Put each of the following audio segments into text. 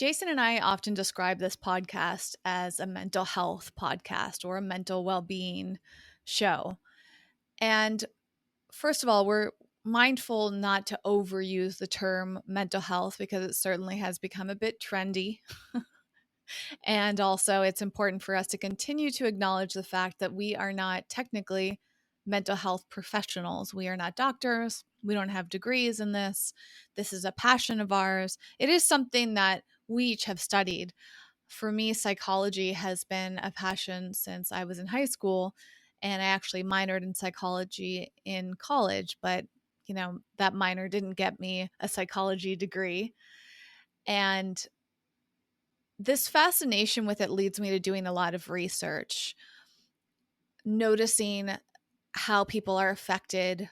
Jason and I often describe this podcast as a mental health podcast or a mental well-being show. And first of all, we're mindful not to overuse the term mental health because it certainly has become a bit trendy. And also, it's important for us to continue to acknowledge the fact that we are not technically mental health professionals. We are not doctors. We don't have degrees in this. This is a passion of ours. It is something that we each have studied. For me, psychology has been a passion since I was in high school, and I actually minored in psychology in college, but that minor didn't get me a psychology degree. And this fascination with it leads me to doing a lot of research, noticing how people are affected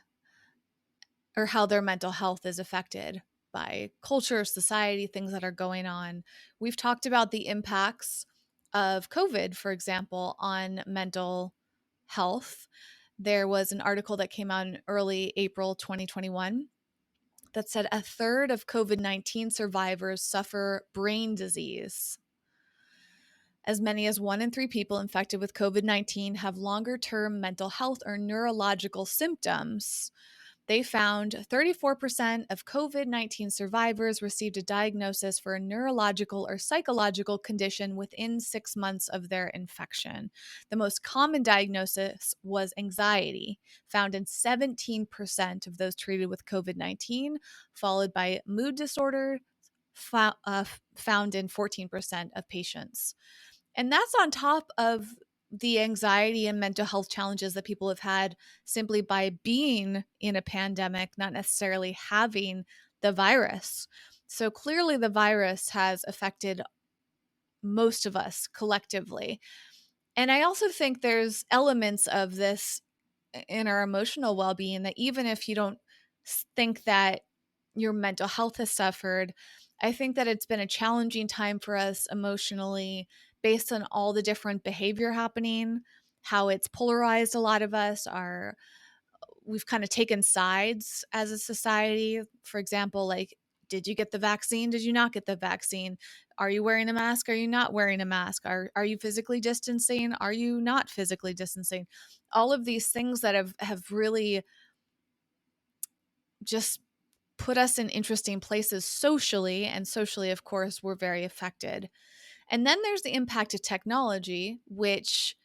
or how their mental health is affected by culture, society, things that are going on. We've talked about the impacts of COVID, for example, on mental health. There was an article that came out in early April 2021 that said a third of COVID-19 survivors suffer brain disease. As many as 1 in 3 people infected with COVID-19 have longer-term mental health or neurological symptoms. They found 34% of COVID-19 survivors received a diagnosis for a neurological or psychological condition within 6 months of their infection. The most common diagnosis was anxiety, found in 17% of those treated with COVID-19, followed by mood disorder, found in 14% of patients. And that's on top of the anxiety and mental health challenges that people have had simply by being in a pandemic, not necessarily having the virus. So clearly, the virus has affected most of us collectively. And I also think there's elements of this in our emotional well-being that even if you don't think that your mental health has suffered, I think that it's been a challenging time for us emotionally based on all the different behavior happening, how it's polarized a lot of us. We've kind of taken sides as a society. For example, like, did you get the vaccine? Did you not get the vaccine? Are you wearing a mask? Are you not wearing a mask? Are you physically distancing? Are you not physically distancing? All of these things that have really just put us in interesting places socially, and socially, of course, we're very affected. And then there's the impact of technology, which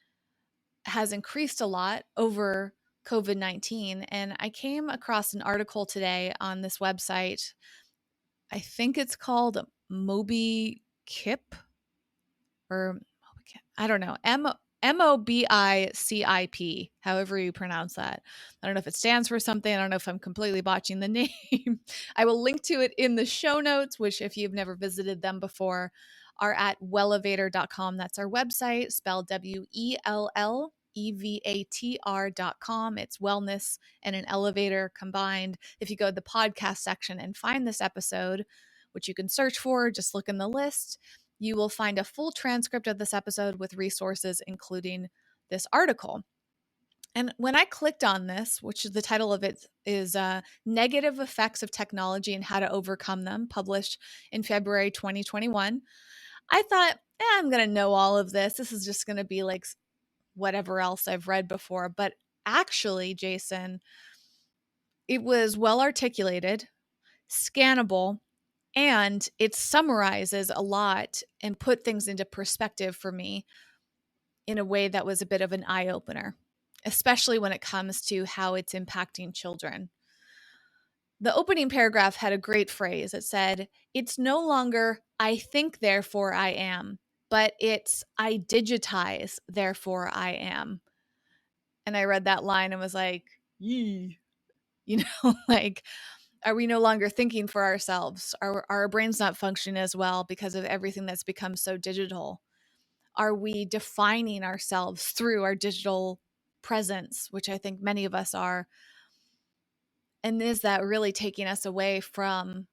has increased a lot over COVID-19. And I came across an article today on this website. I think it's called Moby Kip or I don't know, MOBICIP, however you pronounce that. I don't know if it stands for something. I don't know if I'm completely botching the name. I will link to it in the show notes, which if you've never visited them before, are at wellevator.com. That's our website, spelled WELLEVATR.com. It's wellness and an elevator combined. If you go to the podcast section and find this episode, which you can search for, just look in the list, you will find a full transcript of this episode with resources, including this article. And when I clicked on this, which the title of it is Negative Effects of Technology and How to Overcome Them, published in February 2021, I thought, I'm going to know all of this. This is just going to be like whatever else I've read before. But actually, Jason, it was well articulated, scannable, and it summarizes a lot and put things into perspective for me in a way that was a bit of an eye-opener, especially when it comes to how it's impacting children. The opening paragraph had a great phrase. It said, "It's no longer I think, therefore I am, but it's I digitize, therefore I am." And I read that line and was like, yee, like, are we no longer thinking for ourselves? Are our brains not functioning as well because of everything that's become so digital? Are we defining ourselves through our digital presence, which I think many of us are? And is that really taking us away from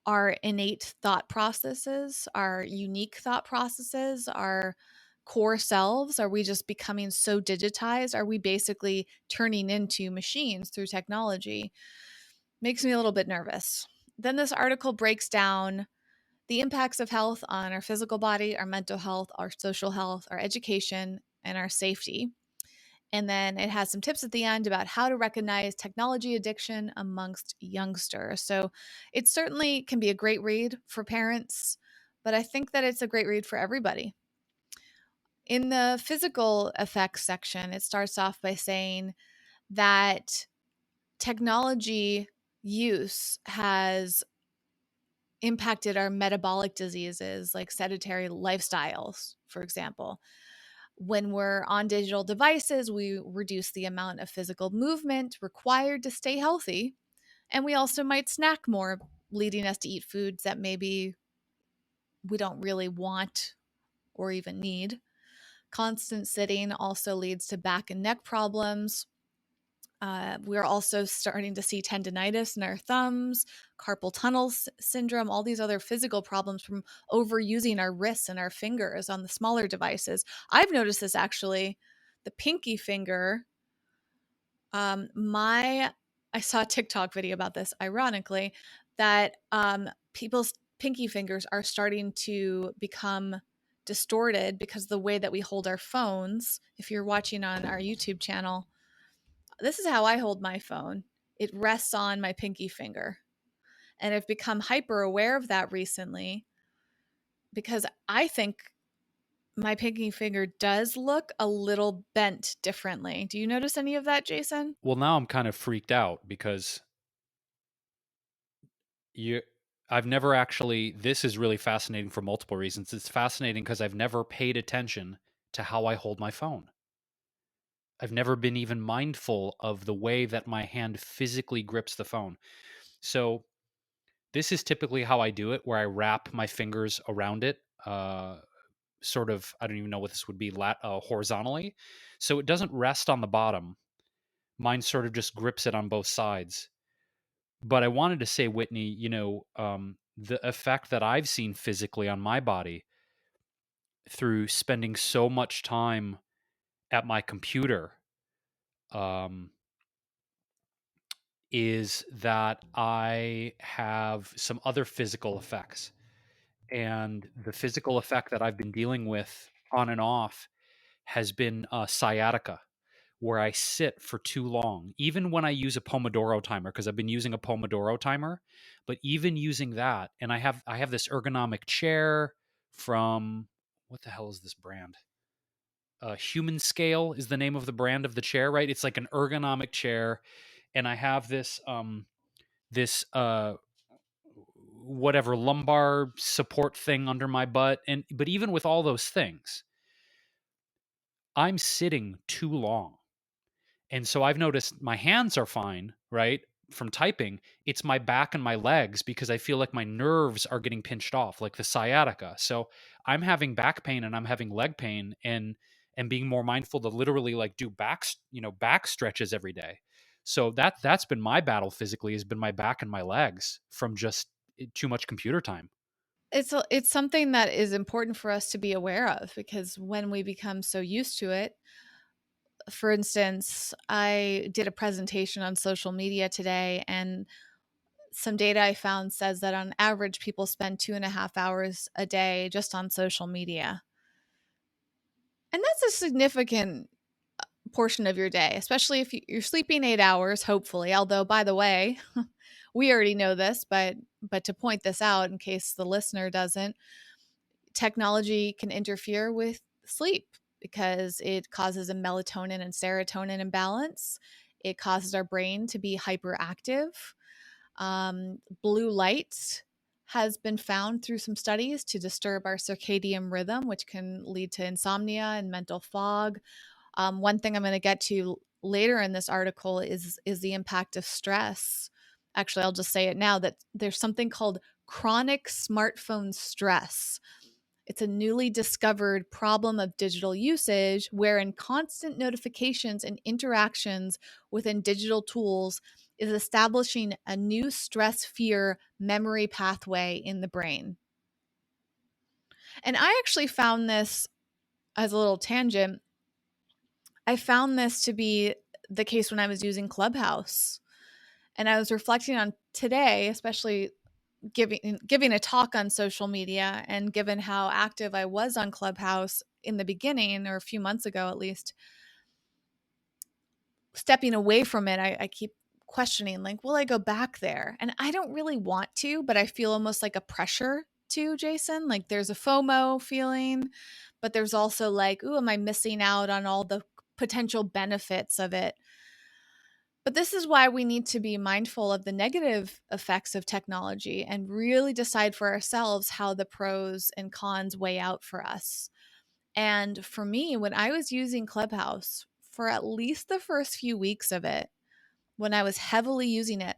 our innate thought processes, our unique thought processes, our core selves? Are we just becoming so digitized? Are we basically turning into machines through technology? Makes me a little bit nervous. Then this article breaks down the impacts of health on our physical body, our mental health, our social health, our education, and our safety. And then it has some tips at the end about how to recognize technology addiction amongst youngsters. So it certainly can be a great read for parents, but I think that it's a great read for everybody. In the physical effects section, it starts off by saying that technology use has impacted our metabolic diseases like sedentary lifestyles, for example. When we're on digital devices, we reduce the amount of physical movement required to stay healthy. And we also might snack more, leading us to eat foods that maybe we don't really want or even need. Constant sitting also leads to back and neck problems. We're also starting to see tendinitis in our thumbs, carpal tunnel syndrome, all these other physical problems from overusing our wrists and our fingers on the smaller devices. I've noticed this actually. The pinky finger, I saw a TikTok video about this, ironically, that people's pinky fingers are starting to become distorted because the way that we hold our phones. If you're watching on our YouTube channel, this is how I hold my phone. It rests on my pinky finger. And I've become hyper aware of that recently because I think my pinky finger does look a little bent differently. Do you notice any of that, Jason? Well, now I'm kind of freaked out because you I've never actually this is really fascinating for multiple reasons. It's fascinating because I've never paid attention to how I hold my phone. I've never been even mindful of the way that my hand physically grips the phone. So this is typically how I do it, where I wrap my fingers around it, sort of. I don't even know what this would be, horizontally, so it doesn't rest on the bottom. Mine sort of just grips it on both sides. But I wanted to say, Whitney, the effect that I've seen physically on my body through spending so much time at my computer, um, is that I have some other physical effects. And the physical effect that I've been dealing with on and off has been sciatica, where I sit for too long, even when I use a Pomodoro timer, because I've been using a Pomodoro timer, but even using that, and I have this ergonomic chair from, what the hell is this brand? Human Scale is the name of the brand of the chair, right? It's like an ergonomic chair, and I have this whatever lumbar support thing under my butt, and but even with all those things, I'm sitting too long. And so I've noticed my hands are fine, right? From typing, it's my back and my legs because I feel like my nerves are getting pinched off, like the sciatica. So I'm having back pain and I'm having leg pain, and being more mindful to literally like do back stretches every day. So that's been my battle physically, has been my back and my legs from just too much computer time. It's something that is important for us to be aware of because when we become so used to it, for instance, I did a presentation on social media today, and some data I found says that on average, people spend 2.5 hours a day just on social media. And that's a significant portion of your day, especially if you're sleeping 8 hours, hopefully. Although, by the way, we already know this, but to point this out in case the listener doesn't, technology can interfere with sleep because it causes a melatonin and serotonin imbalance. It causes our brain to be hyperactive. Blue light has been found through some studies to disturb our circadian rhythm, which can lead to insomnia and mental fog. One thing I'm going to get to later in this article is the impact of stress. Actually, I'll just say it now that there's something called chronic smartphone stress. It's a newly discovered problem of digital usage wherein constant notifications and interactions within digital tools is establishing a new stress fear memory pathway in the brain. And I actually found this as a little tangent. I found this to be the case when I was using Clubhouse. And I was reflecting on today, especially giving a talk on social media, and given how active I was on Clubhouse in the beginning, or a few months ago at least, stepping away from it, I keep questioning, like, will I go back there? And I don't really want to, but I feel almost like a pressure to, Jason. Like there's a FOMO feeling, but there's also like, ooh, am I missing out on all the potential benefits of it? But this is why we need to be mindful of the negative effects of technology and really decide for ourselves how the pros and cons weigh out for us. And for me, when I was using Clubhouse for at least the first few weeks of it, when I was heavily using it,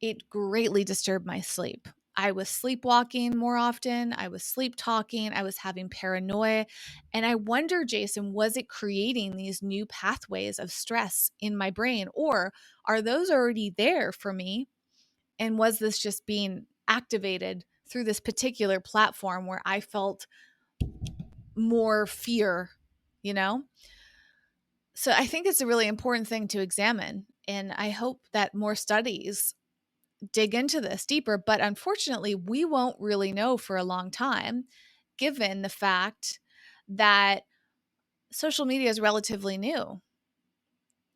it greatly disturbed my sleep. I was sleepwalking more often. I was sleep talking. I was having paranoia. And I wonder, Jason, was it creating these new pathways of stress in my brain, or are those already there for me? And was this just being activated through this particular platform where I felt more fear, you know? So I think it's a really important thing to examine. And I hope that more studies dig into this deeper. But unfortunately, we won't really know for a long time, given the fact that social media is relatively new.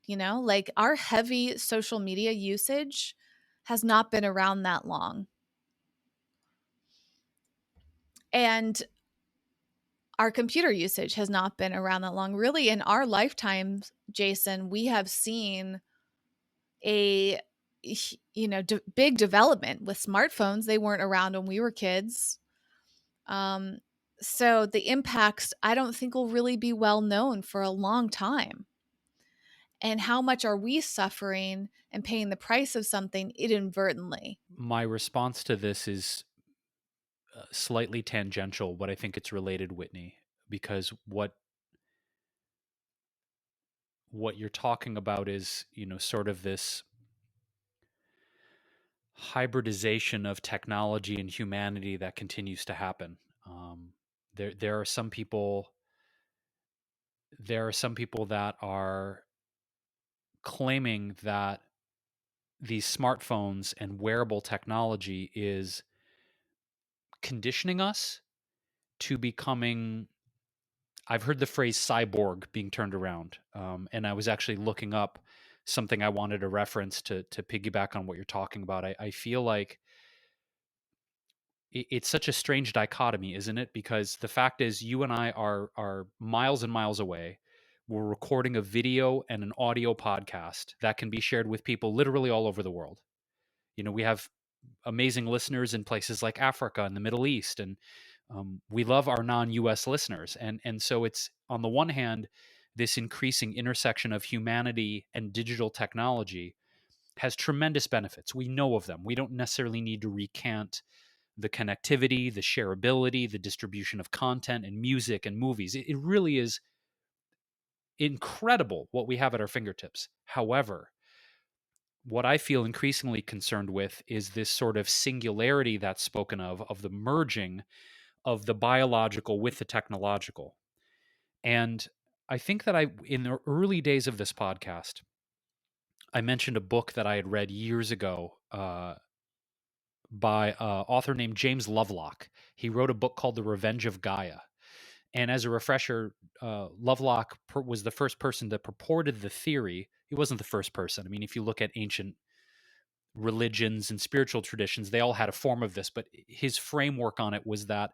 Like our heavy social media usage has not been around that long. And our computer usage has not been around that long. Really, in our lifetimes, Jason, we have seen a big development with smartphones. They weren't around when we were kids. Um, so the impacts, I don't think, will really be well known for a long time. And how much are we suffering and paying the price of something inadvertently? My response to this is slightly tangential, but I think it's related, Whitney, because what you're talking about is, sort of this hybridization of technology and humanity that continues to happen. Um, there are some people that are claiming that these smartphones and wearable technology is conditioning us to becoming, I've heard the phrase cyborg being turned around. And I was actually looking up something I wanted to reference to piggyback on what you're talking about. I feel like it's such a strange dichotomy, isn't it? Because the fact is, you and I are miles and miles away. We're recording a video and an audio podcast that can be shared with people literally all over the world. We have amazing listeners in places like Africa and the Middle East, and we love our non-U.S. listeners. And so it's, on the one hand, this increasing intersection of humanity and digital technology has tremendous benefits. We know of them. We don't necessarily need to recant the connectivity, the shareability, the distribution of content and music and movies. It really is incredible what we have at our fingertips. However, what I feel increasingly concerned with is this sort of singularity that's spoken of the merging of the biological with the technological. And I think that in the early days of this podcast, I mentioned a book that I had read years ago by an author named James Lovelock. He wrote a book called The Revenge of Gaia. And as a refresher, Lovelock was the first person that purported the theory. He wasn't the first person. I mean, if you look at ancient religions and spiritual traditions, they all had a form of this, but his framework on it was that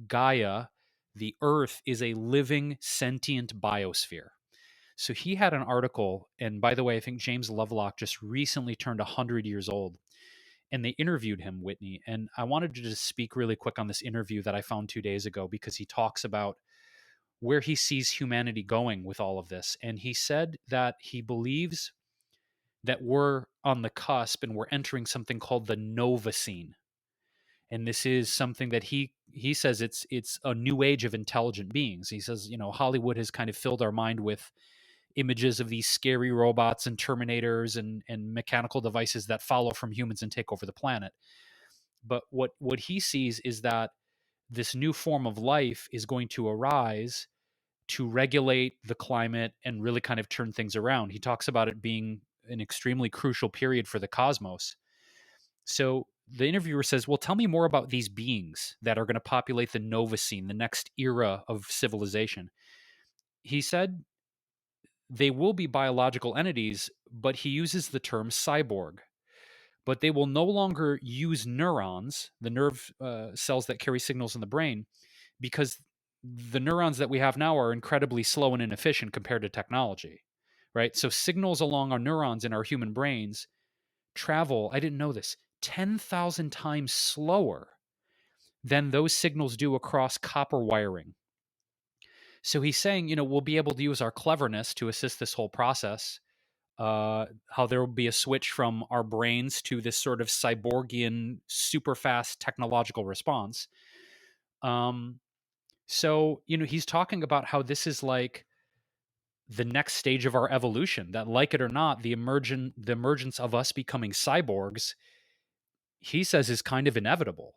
Gaia, the earth, is a living, sentient biosphere. So he had an article, and by the way, I think James Lovelock just recently turned 100 years old, and they interviewed him, Whitney. And I wanted to just speak really quick on this interview that I found 2 days ago, because he talks about where he sees humanity going with all of this. And he said that he believes that we're on the cusp and we're entering something called the Novacene. And this is something that he says it's a new age of intelligent beings. He says, Hollywood has kind of filled our mind with images of these scary robots and Terminators and mechanical devices that follow from humans and take over the planet. But what he sees is that this new form of life is going to arise to regulate the climate and really kind of turn things around. He talks about it being an extremely crucial period for the cosmos. So the interviewer says, well, tell me more about these beings that are going to populate the Novacene, the next era of civilization. He said they will be biological entities, but he uses the term cyborg. But they will no longer use neurons, the nerve cells that carry signals in the brain, because the neurons that we have now are incredibly slow and inefficient compared to technology, right? So signals along our neurons in our human brains travel, I didn't know this, 10,000 times slower than those signals do across copper wiring. So he's saying, we'll be able to use our cleverness to assist this whole process. How there will be a switch from our brains to this sort of cyborgian, super fast technological response. So, he's talking about how this is like the next stage of our evolution, that like it or not, the emergence of us becoming cyborgs, he says, is kind of inevitable.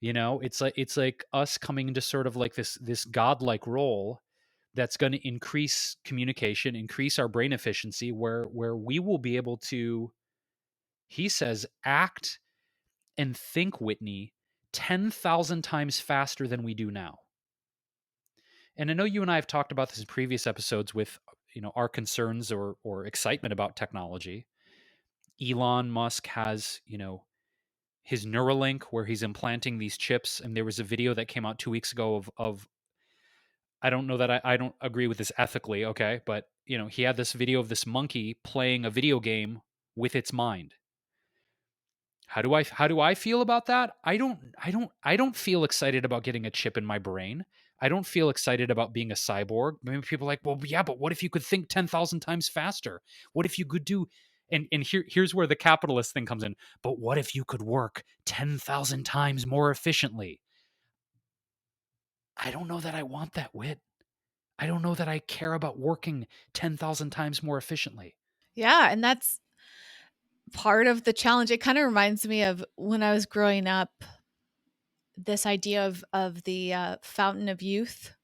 It's like us coming into sort of like this godlike role that's going to increase communication, increase our brain efficiency, where we will be able to, he says, act and think, Whitney, 10,000 times faster than we do now. And I know you and I have talked about this in previous episodes with, our concerns or excitement about technology. Elon Musk has, his Neuralink where he's implanting these chips. And there was a video that came out 2 weeks ago of I don't know that I don't agree with this ethically, okay, but he had this video of this monkey playing a video game with its mind. How do I feel about that? I don't feel excited about getting a chip in my brain. I don't feel excited about being a cyborg. Maybe people are like, well, yeah, but what if you could think 10,000 times faster? What if you could do, and here's where the capitalist thing comes in. But what if you could work 10,000 times more efficiently? I don't know that I want that, Wit. I don't know that I care about working 10,000 times more efficiently. Yeah, and that's part of the challenge. It kind of reminds me of when I was growing up, this idea of the fountain of youth.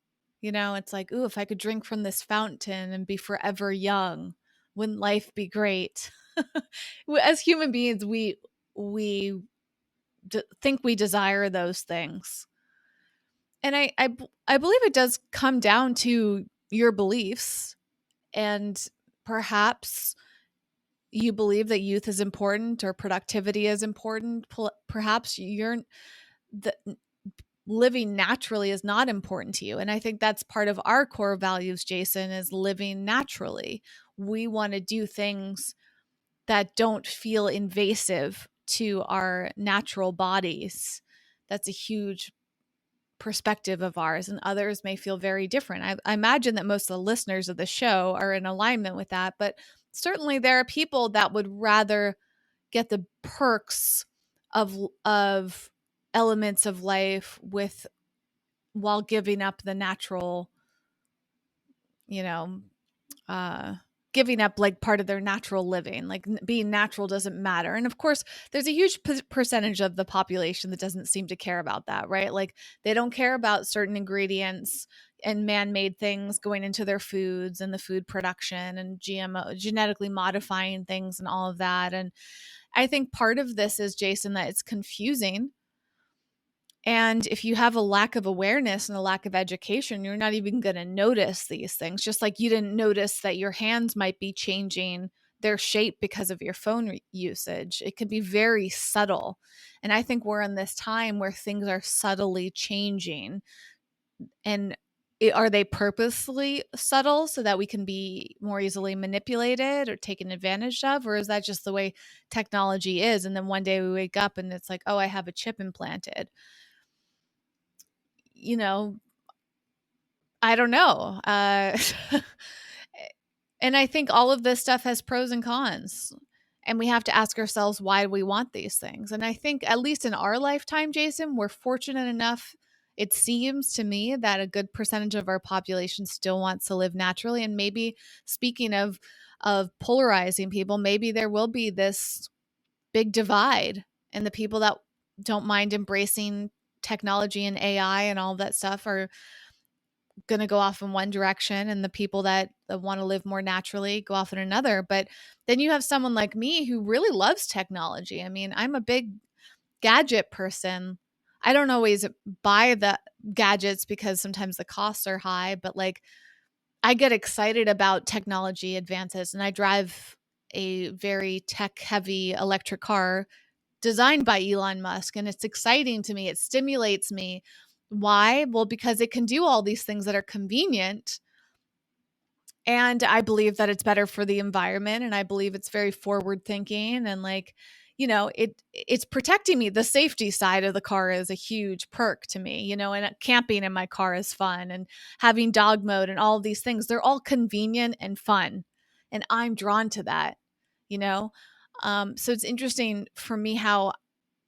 It's like, ooh, if I could drink from this fountain and be forever young, wouldn't life be great? As human beings, we think we desire those things, and I believe it does come down to your beliefs, and perhaps you believe that youth is important or productivity is important. Perhaps you're the living naturally is not important to you. And I think that's part of our core values, Jason, is living naturally. We want to do things that don't feel invasive to our natural bodies. That's a huge perspective of ours, and others may feel very different. I imagine that most of the listeners of the show are in alignment with that, but certainly there are people that would rather get the perks of elements of life with while giving up the natural, you know, uh, giving up like part of their natural living. Like being natural doesn't matter. And of course, there's a huge percentage of the population that doesn't seem to care about that, right? Like they don't care about certain ingredients and man-made things going into their foods and the food production and GMO, genetically modifying things and all of that. And I think part of this is, Jason, that it's confusing. And if you have a lack of awareness and a lack of education, you're not even going to notice these things. Just like you didn't notice that your hands might be changing their shape because of your phone usage. It could be very subtle. And I think we're in this time where things are subtly changing. And are they purposely subtle so that we can be more easily manipulated or taken advantage of? Or is that just the way technology is? And then one day we wake up and it's like, oh, I have a chip implanted. You know, I don't know. And I think all of this stuff has pros and cons. And we have to ask ourselves why we want these things. And I think, at least in our lifetime, Jason, we're fortunate enough, it seems to me, that a good percentage of our population still wants to live naturally. And maybe, speaking of polarizing people, maybe there will be this big divide. And the people that don't mind embracing technology and AI and all of that stuff are going to go off in one direction, and the people that want to live more naturally go off in another. But then you have someone like me who really loves technology. I mean, I'm a big gadget person. I don't always buy the gadgets because sometimes the costs are high, but like I get excited about technology advances, and I drive a very tech heavy electric car designed by Elon Musk, and it's exciting to me. It stimulates me. Why? Well, because it can do all these things that are convenient, and I believe that it's better for the environment, and I believe it's very forward thinking, and like, it's protecting me. The safety side of the car is a huge perk to me, and camping in my car is fun, and having dog mode and all of these things, they're all convenient and fun. And I'm drawn to that, you know? So it's interesting for me how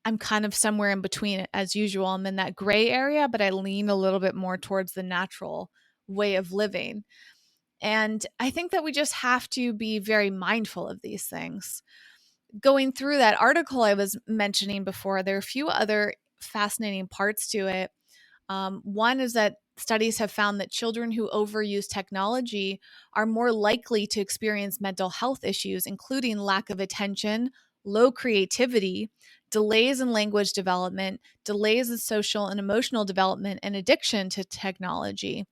I'm kind of somewhere in between as usual. I'm in that gray area, but I lean a little bit more towards the natural way of living. And I think that we just have to be very mindful of these things. Going through that article I was mentioning before, there are a few other fascinating parts to it. One is that studies have found that children who overuse technology are more likely to experience mental health issues, including lack of attention, low creativity, delays in language development, delays in social and emotional development, and addiction to technology.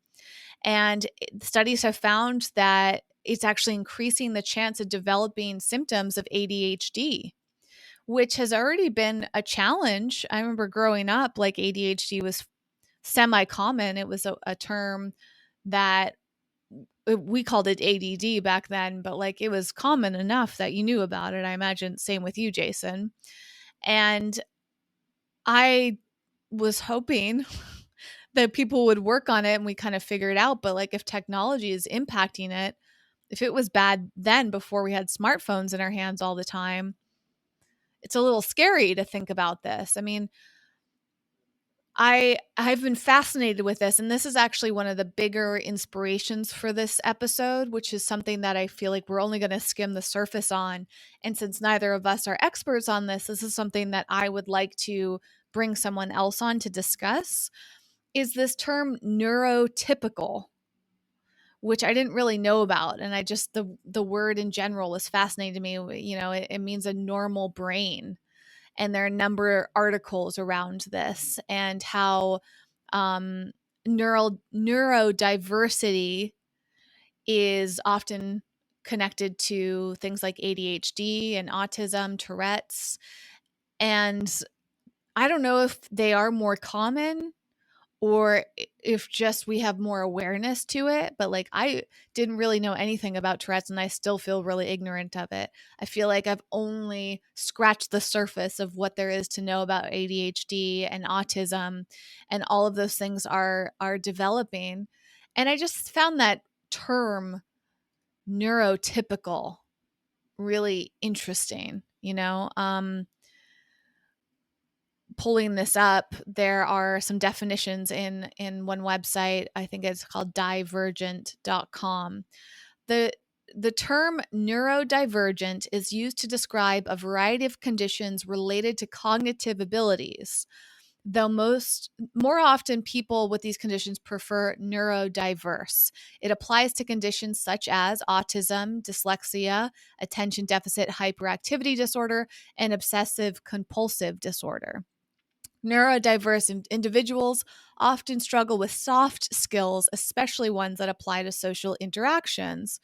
And studies have found that it's actually increasing the chance of developing symptoms of ADHD, which has already been a challenge. I remember growing up, like ADHD was semi common. It was a term that we called it ADD back then, but like it was common enough that you knew about it. I imagine same with you, Jason. And I was hoping that people would work on it and we kind of figure it out. But like if technology is impacting it, if it was bad then before we had smartphones in our hands all the time, it's a little scary to think about this. I mean, I've been fascinated with this, and this is actually one of the bigger inspirations for this episode, which is something that I feel like we're only going to skim the surface on. And since neither of us are experts on this is something that I would like to bring someone else on to discuss. Is this term neurotypical, which I didn't really know about, and I just the word in general was fascinating to me. It means a normal brain, and there are a number of articles around this and how neurodiversity is often connected to things like ADHD and autism, Tourette's, and I don't know if they are more common or if just we have more awareness to it. But like I didn't really know anything about Tourette's, and I still feel really ignorant of it. I feel like I've only scratched the surface of what there is to know about ADHD and autism, and all of those things are developing. And I just found that term neurotypical really interesting, pulling this up, there are some definitions in one website. I think it's called divergent.com. The the term neurodivergent is used to describe a variety of conditions related to cognitive abilities, though more often people with these conditions prefer neurodiverse. It applies to conditions such as autism, dyslexia, attention deficit hyperactivity disorder, and obsessive compulsive disorder. Neurodiverse individuals often struggle with soft skills, especially ones that apply to social interactions.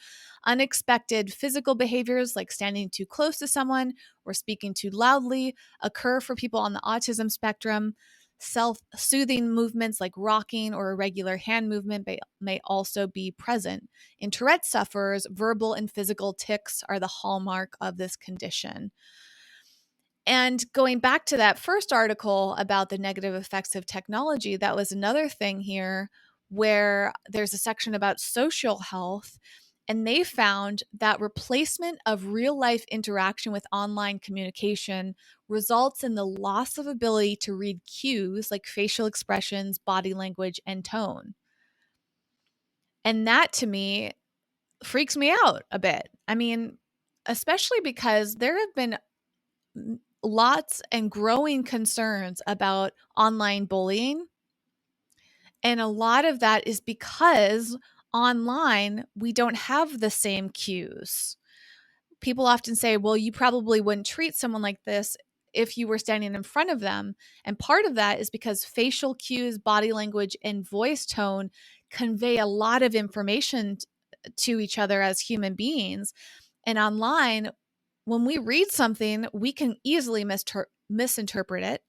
Unexpected physical behaviors like standing too close to someone or speaking too loudly occur for people on the autism spectrum. Self soothing movements like rocking or irregular hand movement may also be present. In Tourette sufferers, verbal and physical tics are the hallmark of this condition. And going back to that first article about the negative effects of technology, that was another thing here where there's a section about social health. And they found that replacement of real life interaction with online communication results in the loss of ability to read cues like facial expressions, body language, and tone. And that to me freaks me out a bit. I mean, especially because there have been lots and growing concerns about online bullying. And a lot of that is because online, we don't have the same cues. People often say, well, you probably wouldn't treat someone like this if you were standing in front of them. And part of that is because facial cues, body language, and voice tone convey a lot of information to each other as human beings. And online, when we read something, we can easily misinterpret it.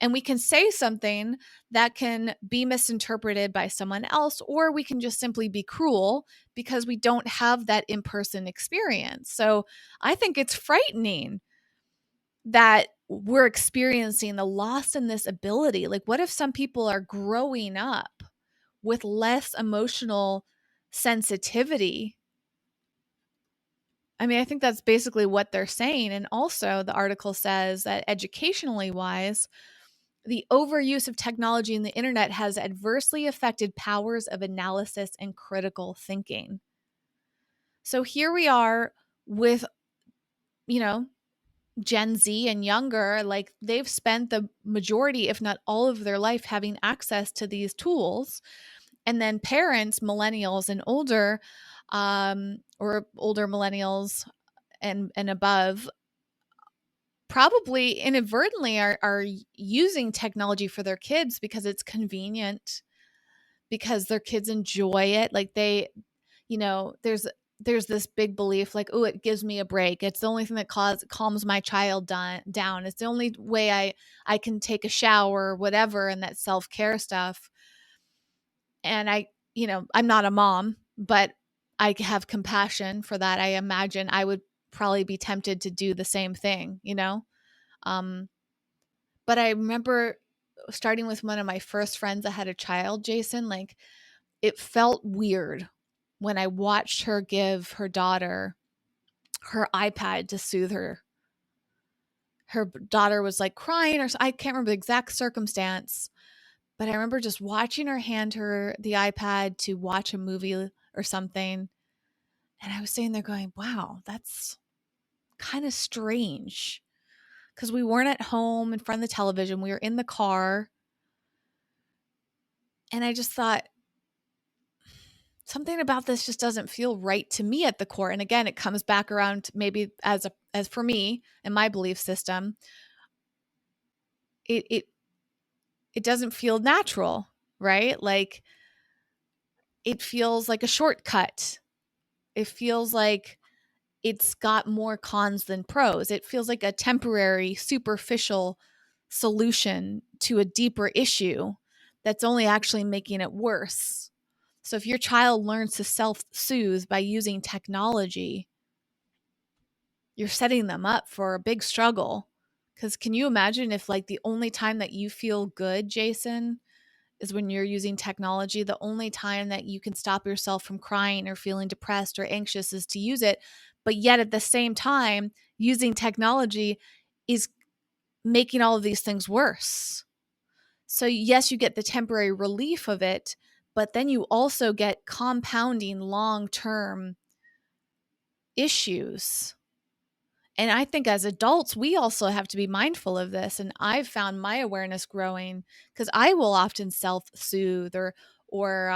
And we can say something that can be misinterpreted by someone else, or we can just simply be cruel because we don't have that in person experience. So I think it's frightening that we're experiencing the loss in this ability. Like, what if some people are growing up with less emotional sensitivity? I mean, I think that's basically what they're saying. And also, the article says that educationally wise, the overuse of technology and the internet has adversely affected powers of analysis and critical thinking. So here we are with, you know, Gen Z and younger, like they've spent the majority, if not all of their life having access to these tools. And then parents, millennials and older, or older millennials and above, probably inadvertently are using technology for their kids because it's convenient, because their kids enjoy it. Like they, there's this big belief like, oh, it gives me a break. It's the only thing that calms my child down. It's the only way I can take a shower or whatever, and that self-care stuff. And I'm not a mom, but I have compassion for that. I imagine I would probably be tempted to do the same thing. Um, but I remember starting with one of my first friends that had a child, Jason, like it felt weird when I watched her give her daughter her iPad to soothe her. Her daughter was like crying, or I can't remember the exact circumstance, but I remember just watching her hand her the iPad to watch a movie or something. And I was sitting there going, wow, that's kind of strange. Because we weren't at home in front of the television, we were in the car. And I just thought, something about this just doesn't feel right to me at the core. And again, it comes back around maybe as for me and my belief system, it it it doesn't feel natural, right? Like it feels like a shortcut. It feels like it's got more cons than pros. It feels like a temporary, superficial solution to a deeper issue that's only actually making it worse. So if your child learns to self-soothe by using technology, you're setting them up for a big struggle. Because can you imagine if, like, the only time that you feel good, Jason, is when you're using technology? The only time that you can stop yourself from crying or feeling depressed or anxious is to use it. But yet at the same time, using technology is making all of these things worse. So, yes, you get the temporary relief of it, but then you also get compounding long term issues. And I think as adults, we also have to be mindful of this. And I've found my awareness growing because I will often self-soothe or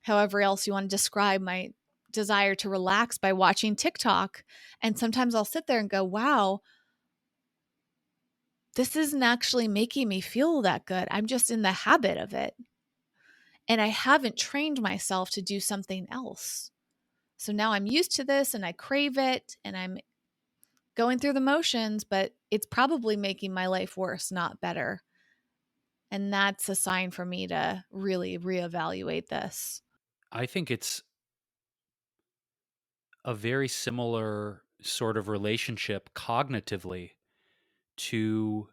however else you want to describe my desire to relax by watching TikTok. And sometimes I'll sit there and go, wow, this isn't actually making me feel that good. I'm just in the habit of it. And I haven't trained myself to do something else. So now I'm used to this and I crave it and I'm going through the motions, but it's probably making my life worse, not better. And that's a sign for me to really reevaluate this. I think it's a very similar sort of relationship cognitively to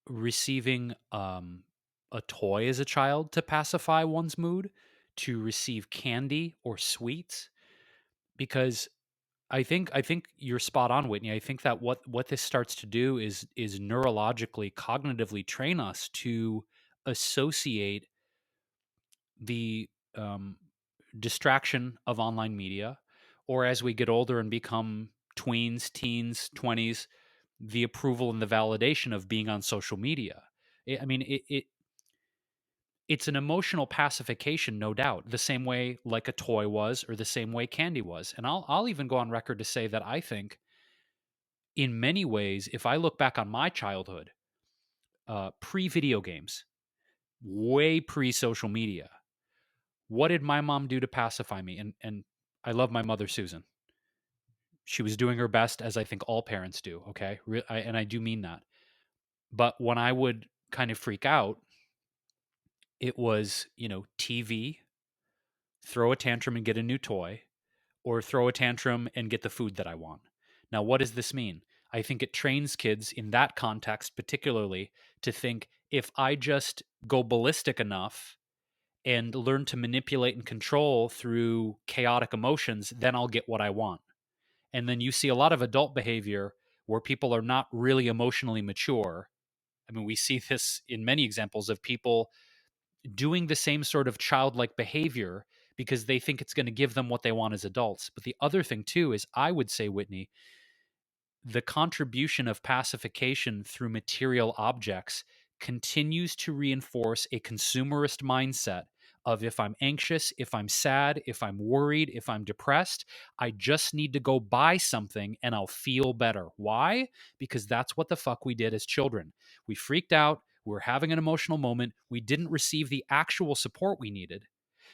receiving a toy as a child to pacify one's mood, to receive candy or sweets, because I think you're spot on, Whitney. I think that what this starts to do is neurologically, cognitively train us to associate the distraction of online media, or as we get older and become tweens, teens, 20s, the approval and the validation of being on social media. I mean, it's an emotional pacification, no doubt, the same way like a toy was, or the same way candy was. And I'll even go on record to say that I think in many ways, if I look back on my childhood, pre video games, way pre social media, what did my mom do to pacify me? And I love my mother, Susan. She was doing her best, as I think all parents do. Okay, and I do mean that. But when I would kind of freak out, it was, TV, throw a tantrum and get a new toy, or throw a tantrum and get the food that I want. Now, what does this mean? I think it trains kids in that context, particularly, to think if I just go ballistic enough and learn to manipulate and control through chaotic emotions, then I'll get what I want. And then you see a lot of adult behavior where people are not really emotionally mature. I mean, we see this in many examples of people doing the same sort of childlike behavior because they think it's going to give them what they want as adults. But the other thing, too, is I would say, Whitney, the contribution of pacification through material objects continues to reinforce a consumerist mindset of if I'm anxious, if I'm sad, if I'm worried, if I'm depressed, I just need to go buy something and I'll feel better. Why? Because that's what the fuck we did as children. We freaked out. We were having an emotional moment. We didn't receive the actual support we needed,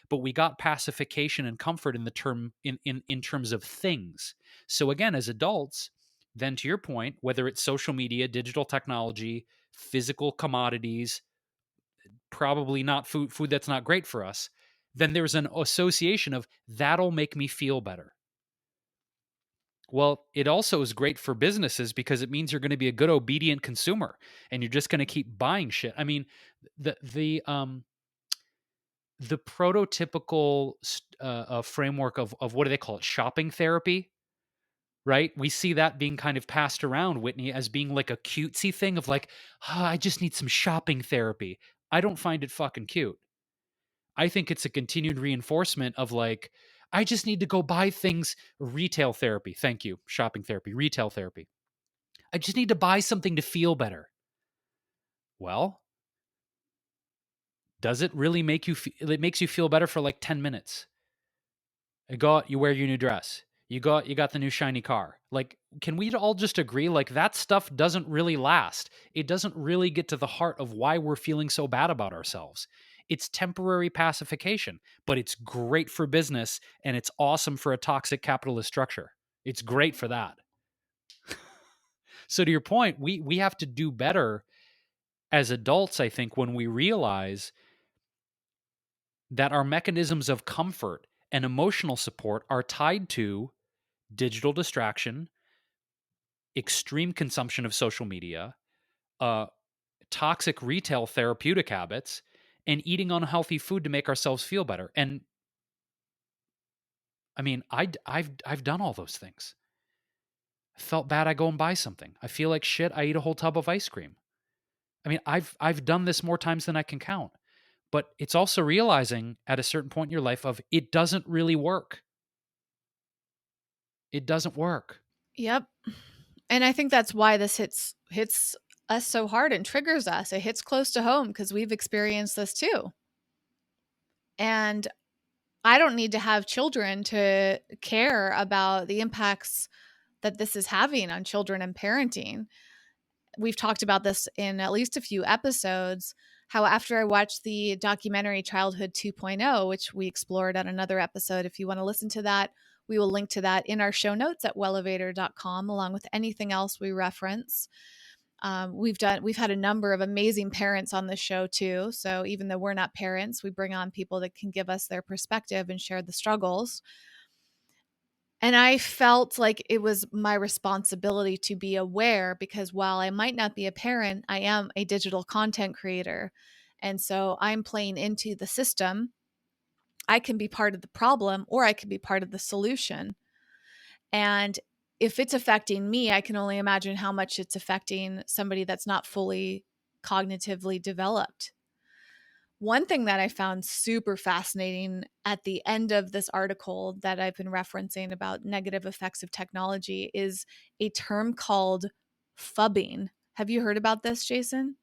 but we got pacification and comfort in the term in terms of things. So again, as adults, then to your point, whether it's social media, digital technology, physical commodities, probably not food that's not great for us, then there's an association of that'll make me feel better. Well, it also is great for businesses because it means you're going to be a good obedient consumer and you're just going to keep buying shit. I mean, the prototypical framework of what do they call it? Shopping therapy, right? We see that being kind of passed around, Whitney, as being like a cutesy thing of like, oh, I just need some shopping therapy. I don't find it fucking cute. I think it's a continued reinforcement of like, I just need to go buy things. Retail therapy. Thank you. Shopping therapy, retail therapy. I just need to buy something to feel better. Well, does it really make you it makes you feel better for like 10 minutes. You wear your new dress. You got the new shiny car. Like, can we all just agree like that stuff doesn't really last? It doesn't really get to the heart of why we're feeling so bad about ourselves. It's temporary pacification, but it's great for business and it's awesome for a toxic capitalist structure. It's great for that. So to your point, we have to do better as adults, I think, when we realize that our mechanisms of comfort and emotional support are tied to digital distraction, extreme consumption of social media, uh, toxic retail therapeutic habits, and eating unhealthy food to make ourselves feel better. And I mean, I've done all those things. I felt bad, I go and buy something. I feel like shit, I eat a whole tub of ice cream. I mean, I've done this more times than I can count. But it's also realizing at a certain point in your life of it doesn't really work. It doesn't work. Yep. And I think that's why this hits us so hard and triggers us. It hits close to home because we've experienced this too. And I don't need to have children to care about the impacts that this is having on children and parenting. We've talked about this in at least a few episodes. How, after I watched the documentary Childhood 2.0, which we explored on another episode, if you want to listen to that, we will link to that in our show notes at wellevator.com, along with anything else we reference. We've had a number of amazing parents on the show too. So even though we're not parents, we bring on people that can give us their perspective and share the struggles. And I felt like it was my responsibility to be aware because while I might not be a parent, I am a digital content creator. And so I'm playing into the system. I can be part of the problem or I can be part of the solution. And if it's affecting me, I can only imagine how much it's affecting somebody that's not fully cognitively developed. One thing that I found super fascinating at the end of this article that I've been referencing about negative effects of technology is a term called phubbing. Have you heard about this, Jason?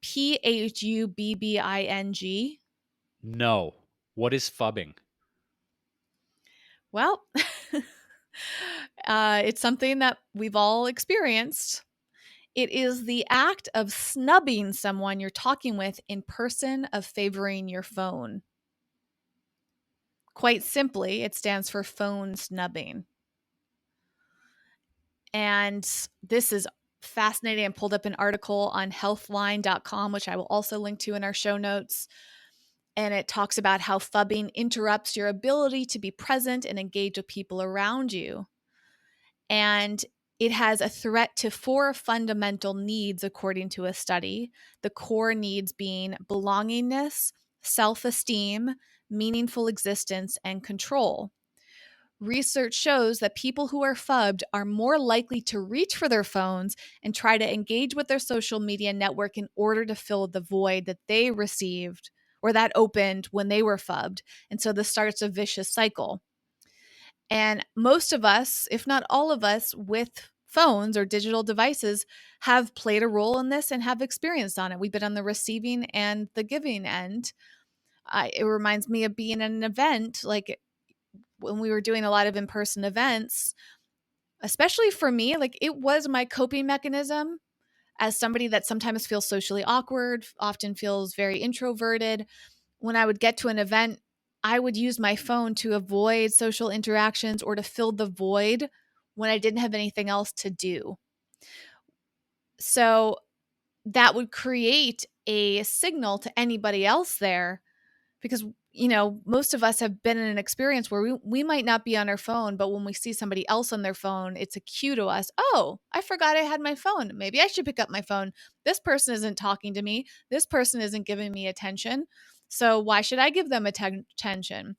Phubbing. No. What is phubbing? Well, It's something that we've all experienced. It is the act of snubbing someone you're talking with in person, of favoring your phone. Quite simply, it stands for phone snubbing. And this is fascinating. I pulled up an article on healthline.com, which I will also link to in our show notes. And it talks about how phubbing interrupts your ability to be present and engage with people around you. And it has a threat to 4 fundamental needs, according to a study. The core needs being belongingness, self esteem, meaningful existence, and control. Research shows that people who are phubbed are more likely to reach for their phones and try to engage with their social media network in order to fill the void that they received or that opened when they were phubbed. And so this starts a vicious cycle. And most of us, if not all of us, with phones or digital devices have played a role in this and have experienced on it. We've been on the receiving and the giving end. It reminds me of being at an event, like when we were doing a lot of in-person events, especially for me, like it was my coping mechanism as somebody that sometimes feels socially awkward, often feels very introverted. When I would get to an event, I would use my phone to avoid social interactions or to fill the void when I didn't have anything else to do. So that would create a signal to anybody else there because, most of us have been in an experience where we might not be on our phone, but when we see somebody else on their phone, it's a cue to us. Oh, I forgot I had my phone. Maybe I should pick up my phone. This person isn't talking to me. This person isn't giving me attention. So why should I give them attention?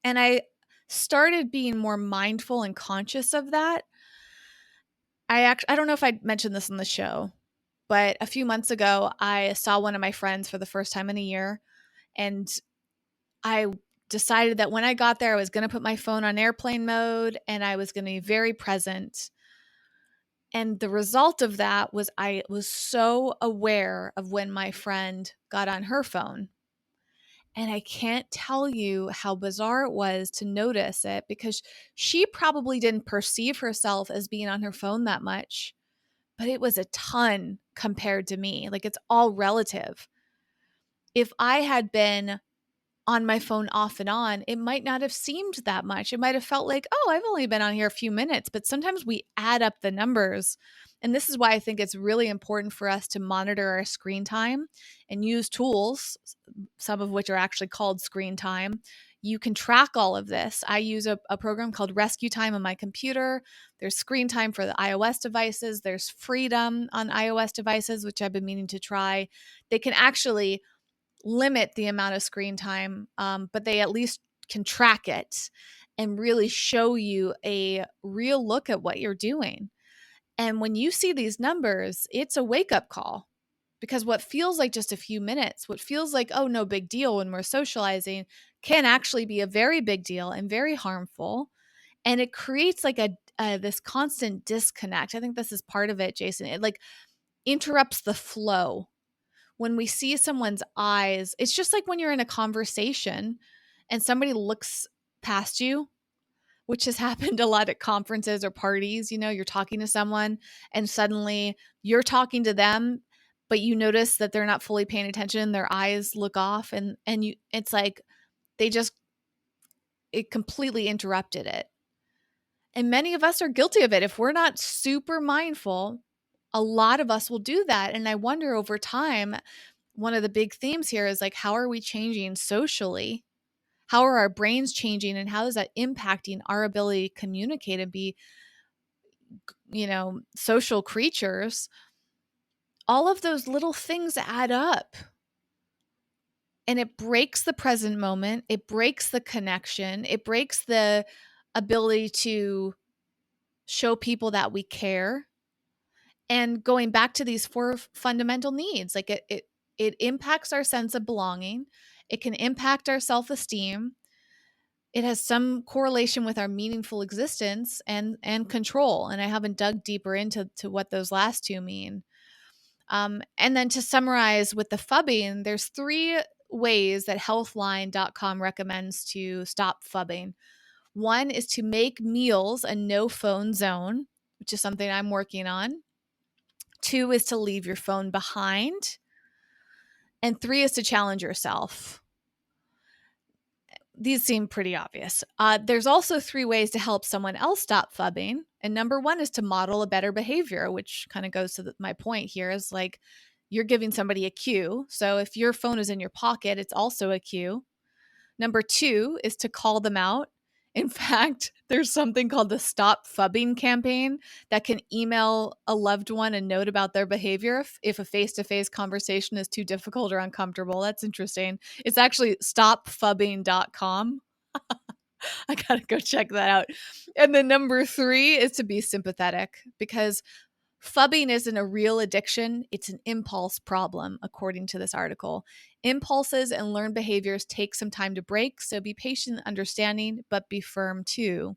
And I started being more mindful and conscious of that. I don't know if I mentioned this on the show, but a few months ago, I saw one of my friends for the first time in a year, and I decided that when I got there, I was going to put my phone on airplane mode and I was going to be very present. And the result of that was I was so aware of when my friend got on her phone. And I can't tell you how bizarre it was to notice it because she probably didn't perceive herself as being on her phone that much, but it was a ton compared to me. Like it's all relative. If I had been on my phone off and on, it might not have seemed that much. It might have felt like, oh, I've only been on here a few minutes, but sometimes we add up the numbers. And this is why I think it's really important for us to monitor our screen time and use tools, some of which are actually called screen time. You can track all of this. I use a program called Rescue Time on my computer. There's screen time for the iOS devices. There's Freedom on iOS devices, which I've been meaning to try. They can actually limit the amount of screen time, but they at least can track it and really show you a real look at what you're doing. And when you see these numbers, it's a wake up call because what feels like just a few minutes, what feels like, oh, no big deal when we're socializing, can actually be a very big deal and very harmful. And it creates like this constant disconnect. I think this is part of it, Jason. It like interrupts the flow when we see someone's eyes. It's just like when you're in a conversation and somebody looks past you, which has happened a lot at conferences or parties. You're talking to someone and suddenly you're talking to them, but you notice that they're not fully paying attention. Their eyes look off and it's like they just, it completely interrupted it. And many of us are guilty of it. If we're not super mindful, a lot of us will do that. And I wonder over time, one of the big themes here is like, how are we changing socially? How are our brains changing? And how is that impacting our ability to communicate and be, social creatures? All of those little things add up and it breaks the present moment. It breaks the connection. It breaks the ability to show people that we care. And going back to these 4 fundamental needs, like it impacts our sense of belonging. It can impact our self-esteem. It has some correlation with our meaningful existence and control. And I haven't dug deeper into what those last 2 mean. And then to summarize with the phubbing, there's 3 ways that healthline.com recommends to stop phubbing. One is to make meals a no phone zone, which is something I'm working on. Two is to leave your phone behind. And three is to challenge yourself. These seem pretty obvious. There's also three ways to help someone else stop phubbing. And number one is to model a better behavior, which kind of goes to my point here is like you're giving somebody a cue. So if your phone is in your pocket, it's also a cue. Number two is to call them out. In fact, there's something called the Stop Phubbing campaign that can email a loved one a note about their behavior if a face to face conversation is too difficult or uncomfortable. That's interesting. It's actually stopphubbing.com. I got to go check that out. And then number three is to be sympathetic because phubbing isn't a real addiction, it's an impulse problem, according to this article. Impulses and learned behaviors take some time to break, so be patient and understanding, but be firm too.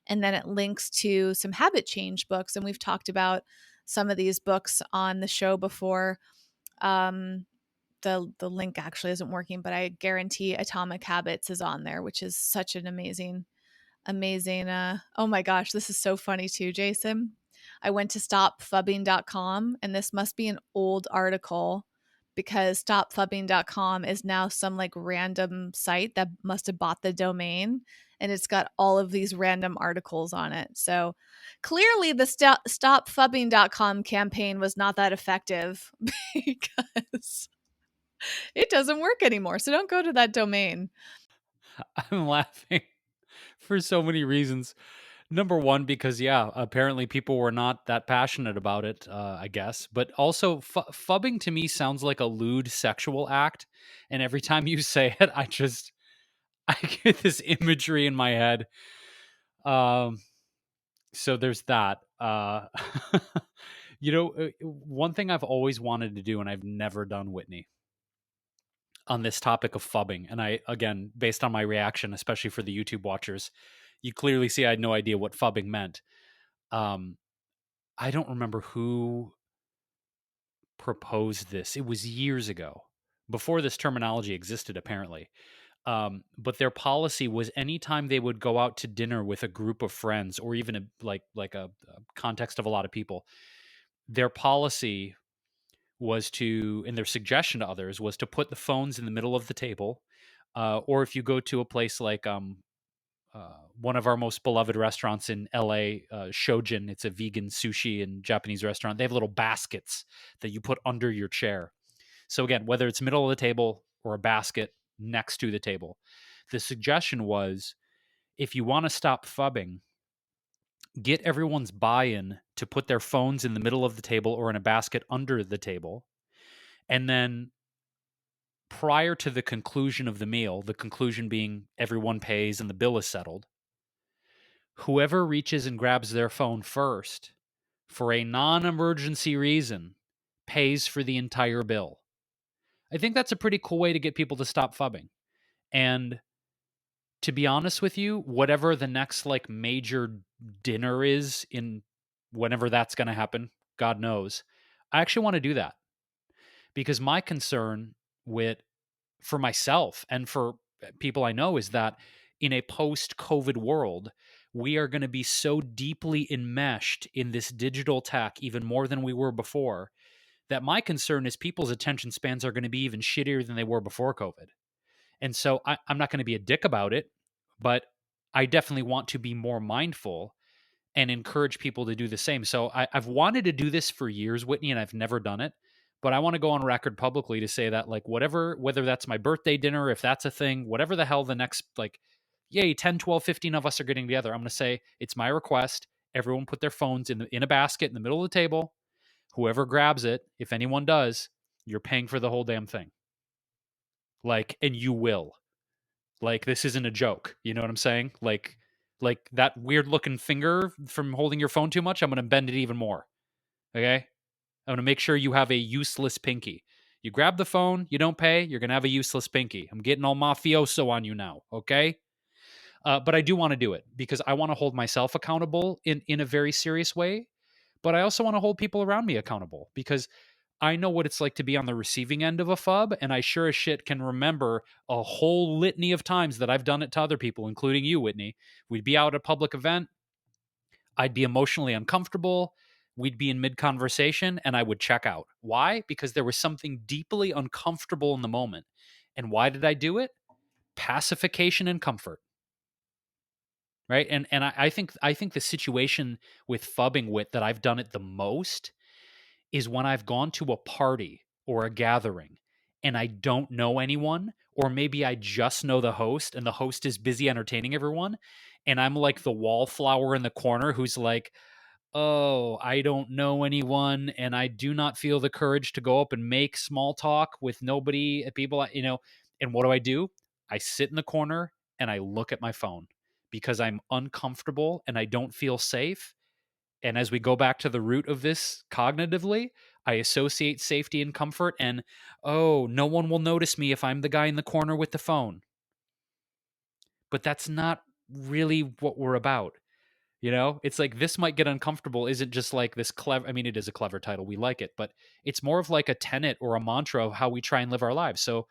And then it links to some habit change books, and we've talked about some of these books on the show before. The link actually isn't working, but I guarantee Atomic Habits is on there, which is such an amazing oh my gosh, this is so funny too, Jason. I went to stopphubbing.com and this must be an old article because stopphubbing.com is now some like random site that must have bought the domain and it's got all of these random articles on it. So clearly the stopphubbing.com campaign was not that effective because it doesn't work anymore. So don't go to that domain. I'm laughing for so many reasons. Number one, because yeah, apparently people were not that passionate about it, I guess. But also, phubbing to me sounds like a lewd sexual act, and every time you say it, I get this imagery in my head. Um, so there's that. One thing I've always wanted to do, and I've never done, Whitney, on this topic of phubbing, and I again, based on my reaction, especially for the YouTube watchers, you clearly see I had no idea what phubbing meant. Um, I don't remember who proposed this. It was years ago, before this terminology existed, apparently. But their policy was anytime they would go out to dinner with a group of friends, or even a context of a lot of people, their policy was to, and their suggestion to others was to put the phones in the middle of the table, or if you go to a place like one of our most beloved restaurants in LA, Shojin. It's a vegan sushi and Japanese restaurant. They have little baskets that you put under your chair. So again, whether it's middle of the table or a basket next to the table, the suggestion was if you want to stop phubbing, get everyone's buy-in to put their phones in the middle of the table or in a basket under the table. And then prior to the conclusion of the meal, the conclusion being everyone pays and the bill is settled, whoever reaches and grabs their phone first for a non-emergency reason pays for the entire bill. I think that's a pretty cool way to get people to stop phubbing. And to be honest with you, whatever the next like major dinner is in whenever that's going to happen, God knows, I actually want to do that because my concern with for myself and for people I know is that in a post-COVID world, we are going to be so deeply enmeshed in this digital tech, even more than we were before, that my concern is people's attention spans are going to be even shittier than they were before COVID. And so I'm not going to be a dick about it, but I definitely want to be more mindful and encourage people to do the same. So I've wanted to do this for years, Whitney, and I've never done it. But I want to go on record publicly to say that, like, whether that's my birthday dinner, if that's a thing, whatever the hell the next, like, yay, 10, 12, 15 of us are getting together, I'm going to say it's my request. Everyone put their phones in a basket in the middle of the table. Whoever grabs it, if anyone does, you're paying for the whole damn thing. Like, and you will. Like, this isn't a joke. You know what I'm saying? Like that weird looking finger from holding your phone too much, I'm going to bend it even more. Okay? I'm going to make sure you have a useless pinky. You grab the phone, you don't pay, you're going to have a useless pinky. I'm getting all mafioso on you now, okay? But I do want to do it because I want to hold myself accountable in a very serious way. But I also want to hold people around me accountable because I know what it's like to be on the receiving end of a FUB, and I sure as shit can remember a whole litany of times that I've done it to other people, including you, Whitney. We'd be out at a public event, I'd be emotionally uncomfortable, we'd be in mid conversation, and I would check out. Why? Because there was something deeply uncomfortable in the moment. And why did I do it? Pacification and comfort. Right. And I think the situation with fubbing wit that I've done it the most is when I've gone to a party or a gathering and I don't know anyone, or maybe I just know the host and the host is busy entertaining everyone. And I'm like the wallflower in the corner who's like, oh, I don't know anyone and I do not feel the courage to go up and make small talk with nobody, people, you know. And what do? I sit in the corner and I look at my phone because I'm uncomfortable and I don't feel safe. And as we go back to the root of this cognitively, I associate safety and comfort and, oh, no one will notice me if I'm the guy in the corner with the phone. But that's not really what we're about. You know, it's like this might get uncomfortable isn't just like this clever. I mean, it is a clever title. We like it, but it's more of like a tenet or a mantra of how we try and live our lives. So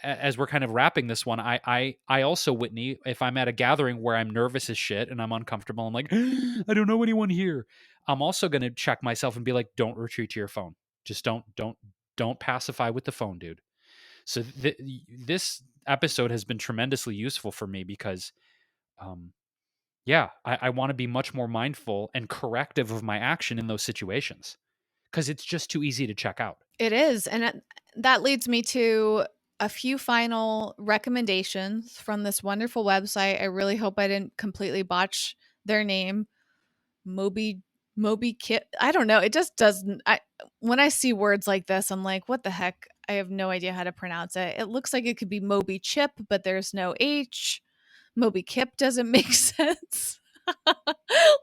as we're kind of wrapping this one, I also, Whitney, if I'm at a gathering where I'm nervous as shit and I'm uncomfortable, I'm like, I don't know anyone here. I'm also going to check myself and be like, don't retreat to your phone. Just don't pacify with the phone, dude. So this episode has been tremendously useful for me because, yeah, I want to be much more mindful and corrective of my action in those situations because it's just too easy to check out. It is. And that leads me to a few final recommendations from this wonderful website. I really hope I didn't completely botch their name. Moby Kit. I don't know. It just doesn't. When I see words like this, I'm like, what the heck? I have no idea how to pronounce it. It looks like it could be Moby Chip, but there's no H. Moby Kip doesn't make sense.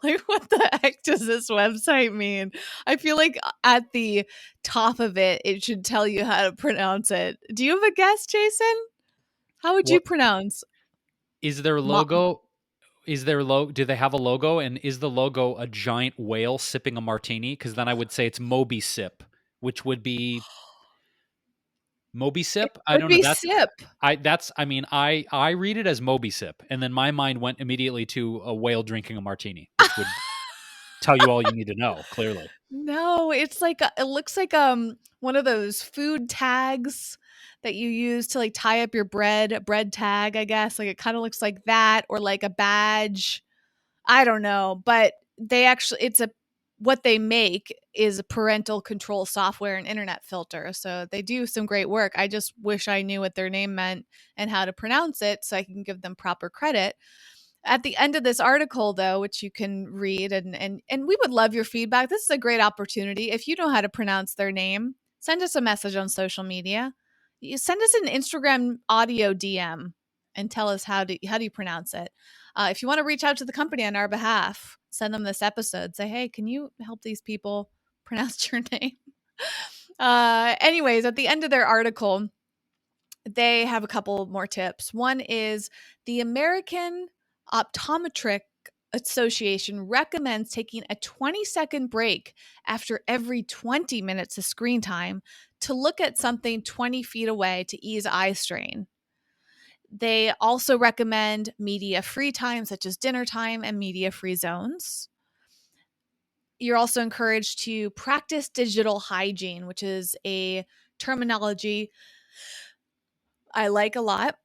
Like, what the heck does this website mean? I feel like at the top of it, it should tell you how to pronounce it. Do you have a guess, Jason? How would you What pronounce? is their Mo- logo? Is their logo? Do they have a logo? And is the logo a giant whale sipping a martini? Because then I would say it's Moby Sip, which would be Moby it Sip. I would don't know. be sip. I mean, I read it as Moby Sip, and then my mind went immediately to a whale drinking a martini, which would tell you all you need to know. Clearly, No, it's like it looks like one of those food tags that you use to like tie up your bread, a bread tag, I guess. Like it kind of looks like that or like a badge. I don't know, but they actually it's a what they make is a parental control software and internet filter. So they do some great work. I just wish I knew what their name meant and how to pronounce it so I can give them proper credit. At the end of this article, though, which you can read, and we would love your feedback. This is a great opportunity. If you know how to pronounce their name, send us a message on social media. You send us an Instagram audio DM and tell us how do you pronounce it. If you want to reach out to the company on our behalf, send them this episode. Say, hey, can you help these people pronounce your name? Anyways, at the end of their article, they have a couple more tips. One is the American Optometric Association recommends taking a 20-second break after every 20 minutes of screen time to look at something 20 feet away to ease eye strain. They also recommend media free time, such as dinner time and media free zones. You're also encouraged to practice digital hygiene, which is a terminology I like a lot.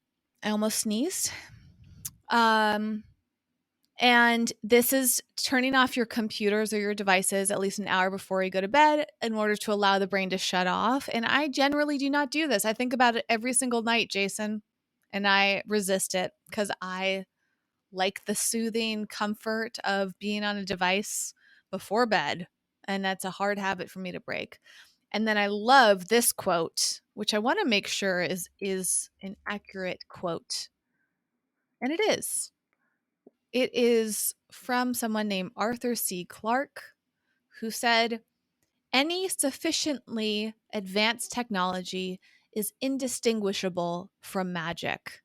I almost sneezed. Um, and this is turning off your computers or your devices at least an hour before you go to bed in order to allow the brain to shut off. And I generally do not do this. I think about it every single night, Jason, and I resist it because I like the soothing comfort of being on a device before bed. And that's a hard habit for me to break. And then I love this quote, which I want to make sure is an accurate quote. And it is. It is from someone named Arthur C. Clarke, who said, any sufficiently advanced technology is indistinguishable from magic.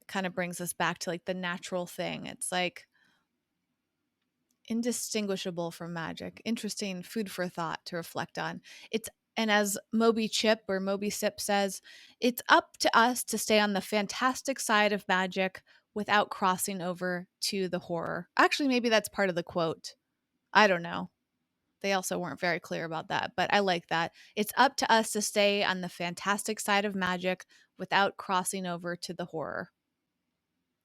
Kind of brings us back to like the natural thing. It's like indistinguishable from magic. Interesting food for thought to reflect on. It's and as Moby Chip or Moby Sip says, it's up to us to stay on the fantastic side of magic without crossing over to the horror. Actually, maybe that's part of the quote. I don't know. They also weren't very clear about that, but I like that. It's up to us to stay on the fantastic side of magic without crossing over to the horror.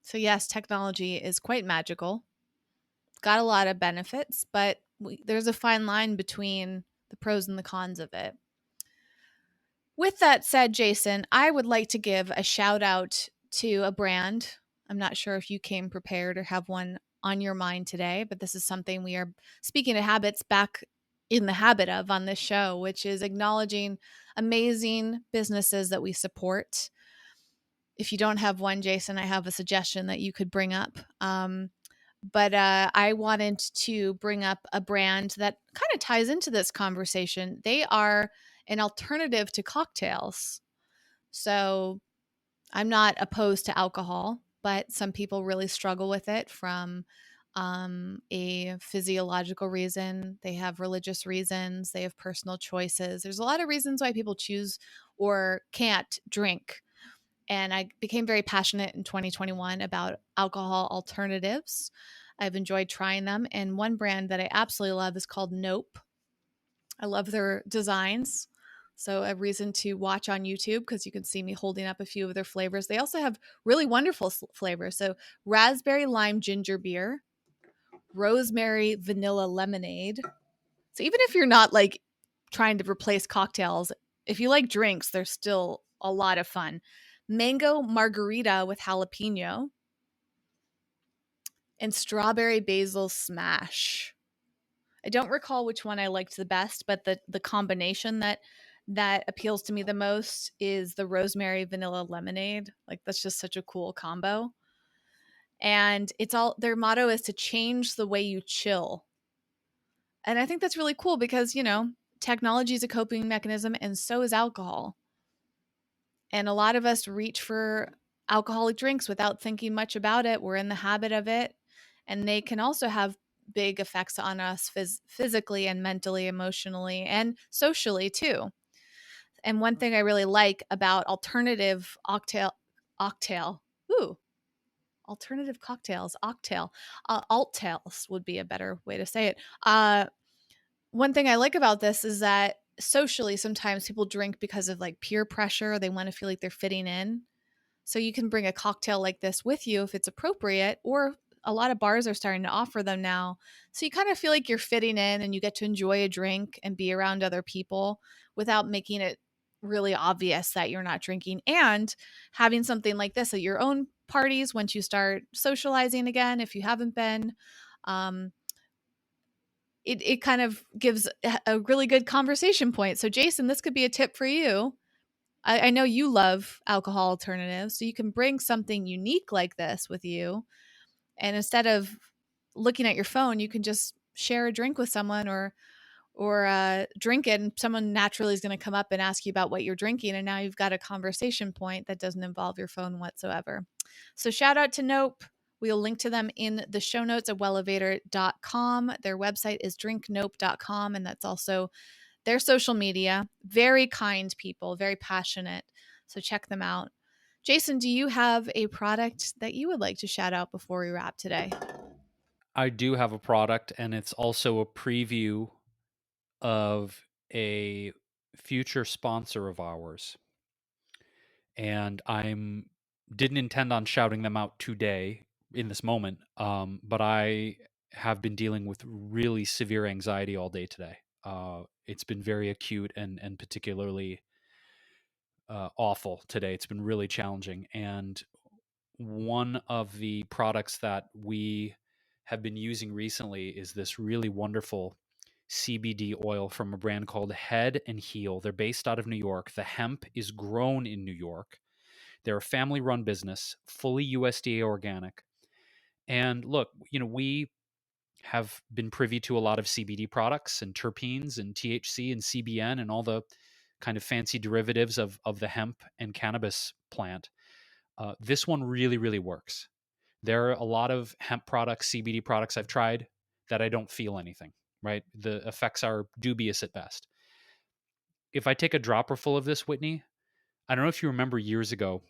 So, yes, technology is quite magical. It's got a lot of benefits, but there's a fine line between the pros and the cons of it. With that said, Jason, I would like to give a shout out to a brand. I'm not sure if you came prepared or have one on your mind today, but this is something we are speaking of habits back in the habit of on this show, which is acknowledging amazing businesses that we support. If you don't have one, Jason, I have a suggestion that you could bring up. But I wanted to bring up a brand that kind of ties into this conversation. They are an alternative to cocktails. So I'm not opposed to alcohol, but some people really struggle with it from a physiological reason. They have religious reasons, they have personal choices. There's a lot of reasons why people choose or can't drink. And I became very passionate in 2021 about alcohol alternatives. I've enjoyed trying them. And one brand that I absolutely love is called Nope. I love their designs. So a reason to watch on YouTube because you can see me holding up a few of their flavors. They also have really wonderful flavors. So raspberry lime ginger beer, rosemary vanilla lemonade. So even if you're not like trying to replace cocktails, if you like drinks, they're still a lot of fun. Mango margarita with jalapeno and strawberry basil smash. I don't recall which one I liked the best, but the combination that appeals to me the most is the rosemary vanilla lemonade. Like that's just such a cool combo. And it's all their motto is to change the way you chill. And I think that's really cool because, technology is a coping mechanism and so is alcohol. And a lot of us reach for alcoholic drinks without thinking much about it. We're in the habit of it. And they can also have big effects on us physically and mentally, emotionally, and socially too. And one thing I really like about ooh, alternative cocktails, alt-tails would be a better way to say it. One thing I like about this is that socially, sometimes people drink because of like peer pressure. They want to feel like they're fitting in. So you can bring a cocktail like this with you if it's appropriate, or a lot of bars are starting to offer them now. So you kind of feel like you're fitting in and you get to enjoy a drink and be around other people without making it really obvious that you're not drinking, and having something like this at your own parties once you start socializing again, if you haven't been. Um, it kind of gives a really good conversation point. So, Jason, this could be a tip for you. I know you love alcohol alternatives, so you can bring something unique like this with you. And instead of looking at your phone, you can just share a drink with someone or drink it, and someone naturally is going to come up and ask you about what you're drinking. And now you've got a conversation point that doesn't involve your phone whatsoever. So shout out to Nope. We'll link to them in the show notes at wellevator.com. Their website is drinknope.com, and that's also their social media. Very kind people, very passionate. So check them out. Jason, do you have a product that you would like to shout out before we wrap today? I do have a product, and it's also a preview of a future sponsor of ours. And I'm didn't intend on shouting them out today in this moment, but I have been dealing with really severe anxiety all day today. It's been very acute and particularly awful today. It's been really challenging. And one of the products that we have been using recently is this really wonderful CBD oil from a brand called Head and Heel. They're based out of New York. The hemp is grown in New York. They're a family run business, fully USDA organic. And look, we have been privy to a lot of CBD products and terpenes and THC and CBN and all the kind of fancy derivatives of the hemp and cannabis plant. This one really, really works. There are a lot of hemp products, CBD products I've tried. that I don't feel anything, right? The effects are dubious at best. If I take a dropper full of this, Whitney, I don't know if you remember years ago,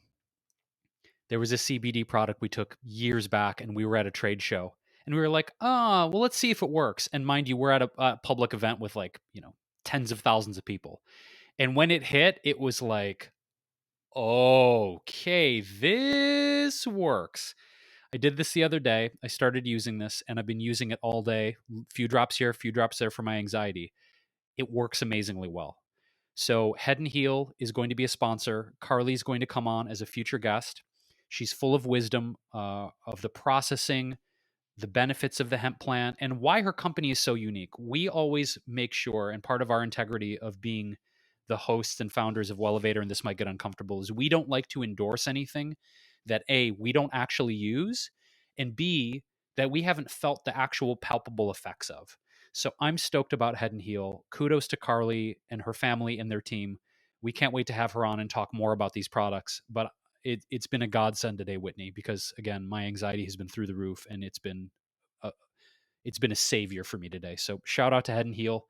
there was a CBD product we took years back and we were at a trade show and we were like, well, let's see if it works. And mind you, we're at a public event with like, tens of thousands of people. And when it hit, it was like, okay, this works. I did this the other day. I started using this and I've been using it all day. Few drops here, few drops there for my anxiety. It works amazingly well. So, Head and Heel is going to be a sponsor. Carly's going to come on as a future guest. She's full of wisdom of the processing, the benefits of the hemp plant, and why her company is so unique. We always make sure, and part of our integrity of being the hosts and founders of Wellevator, and this might get uncomfortable, is we don't like to endorse anything that A, we don't actually use, and B, that we haven't felt the actual palpable effects of. So I'm stoked about Head and Heel. Kudos to Carly and her family and their team. We can't wait to have her on and talk more about these products. But it's been a godsend today, Whitney, because again, my anxiety has been through the roof, and a, it's been a savior for me today. So shout out to Head and Heel,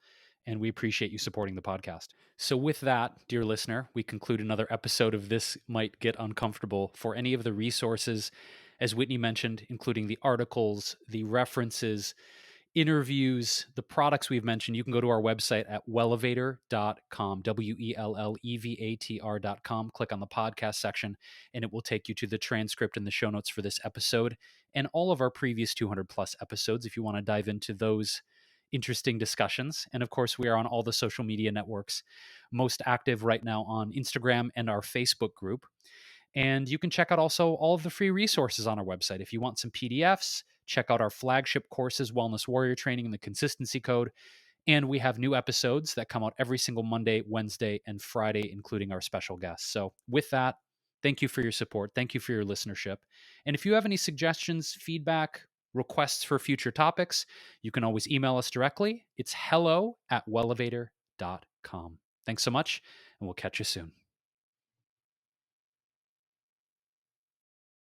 and we appreciate you supporting the podcast. So with that, dear listener, we conclude another episode of This Might Get Uncomfortable. For any of the resources, as Whitney mentioned, including the articles, the references, interviews, the products we've mentioned, you can go to our website at wellevator.com, wellevatr.com, click on the podcast section, and it will take you to the transcript and the show notes for this episode and all of our previous 200 plus episodes if you want to dive into those interesting discussions. And of course, we are on all the social media networks, most active right now on Instagram and our Facebook group. And you can check out also all of the free resources on our website. If you want some PDFs, check out our flagship courses, Wellness Warrior Training and the Consistency Code. And we have new episodes that come out every single Monday, Wednesday, and Friday, including our special guests. So with that, thank you for your support. Thank you for your listenership. And if you have any suggestions, feedback, requests for future topics, you can always email us directly. It's hello@wellevator.com. Thanks so much, and we'll catch you soon.